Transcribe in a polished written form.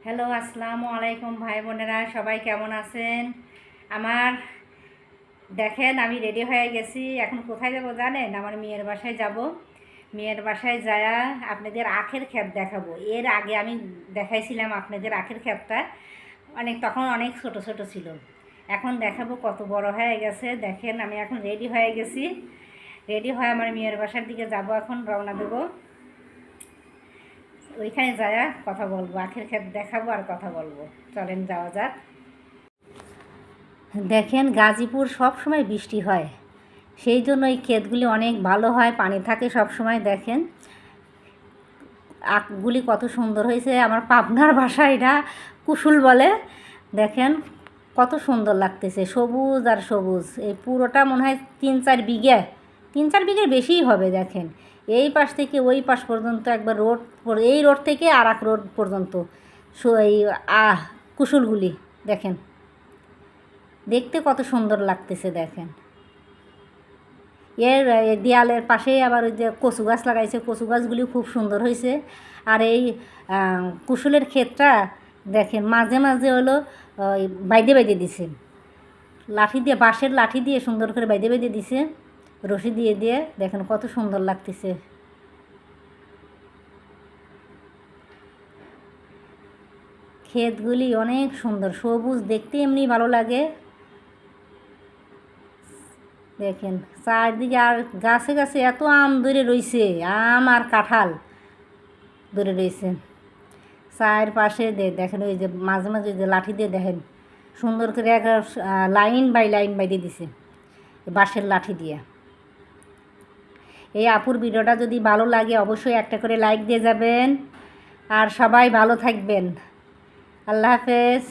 Hello, আসসালামু আলাইকুম ভাই বোনেরা, সবাই কেমন আছেন? আমার দেখেন আমি রেডি হয়ে গেছি। এখন কোথায় যাব জানেন? আমার মেয়ের বাসায় যাব। মেয়ের বাসায় যায়া আপনাদের আখের ক্ষেত দেখাবো। এর আগে আমি দেখাইছিলাম আপনাদের আখের ক্ষেতটা, তখন অনেক ছোট ছোট ছিল। এখন দেখাবো কত বড় হয়ে গেছে। দেখেন আমি এখন রেডি হয়ে গেছি। রেডি হয়ে আমার মেয়ের বাসার দিকে যাব, এখন রওনা দেবো। ওইখানে যায়া কথা বলবো, আখের ক্ষেত দেখাবো আর কথা বলবো। চলেন যাওয়া যাক। দেখেন গাজীপুর সব সময় বৃষ্টি হয়, সেই জন্য এই ক্ষেতগুলি অনেক ভালো হয়, পানি থাকে সব সময়। দেখেন আখগুলি কত সুন্দর হয়েছে। আমার পাবনার ভাষা এটা কুশুল বলে। দেখেন কত সুন্দর লাগতেছে, সবুজ আর সবুজ। এই পুরোটা মনে হয় 3-4 বিঘে বেশিই হবে। দেখেন এই পাশ থেকে ওই পাশ পর্যন্ত একবার রোড, এই রোড থেকে আর এক রোড পর্যন্ত এই কুশুলগুলি দেখেন, দেখতে কত সুন্দর লাগতেছে। দেখেন এর দেয়ালের পাশেই আবার ওই যে কচু গাছ লাগাইছে, কচু গাছগুলি খুব সুন্দর হয়েছে। আর এই কুশুলের ক্ষেতটা দেখেন মাঝে মাঝে হলো বাইদে বাইদে দিছে, লাঠি দিয়ে, বাঁশের লাঠি দিয়ে সুন্দর করে বাইদে বাইদে দিছে, রশি দিয়ে দিয়ে। দেখেন কত সুন্দর লাগতেছে। ক্ষেতগুলি অনেক সুন্দর, সবুজ, দেখতে এমনি ভালো লাগে। দেখেন চারদিকে আর গাছে গাছে এত আম ধরে রয়েছে, আম আর কাঁঠাল ধরে রয়েছে চারপাশে। দেখেন ওই যে মাঝে মাঝে যে লাঠি দিয়ে দেখেন সুন্দর করে এক লাইন বাই লাইন বাইরে দিছে বাঁশের লাঠি দিয়ে। এই আপুর ভিডিওটা যদি ভালো লাগে অবশ্যই একটা করে লাইক দিয়ে যাবেন, আর সবাই ভালো থাকবেন। আল্লাহ হাফেজ।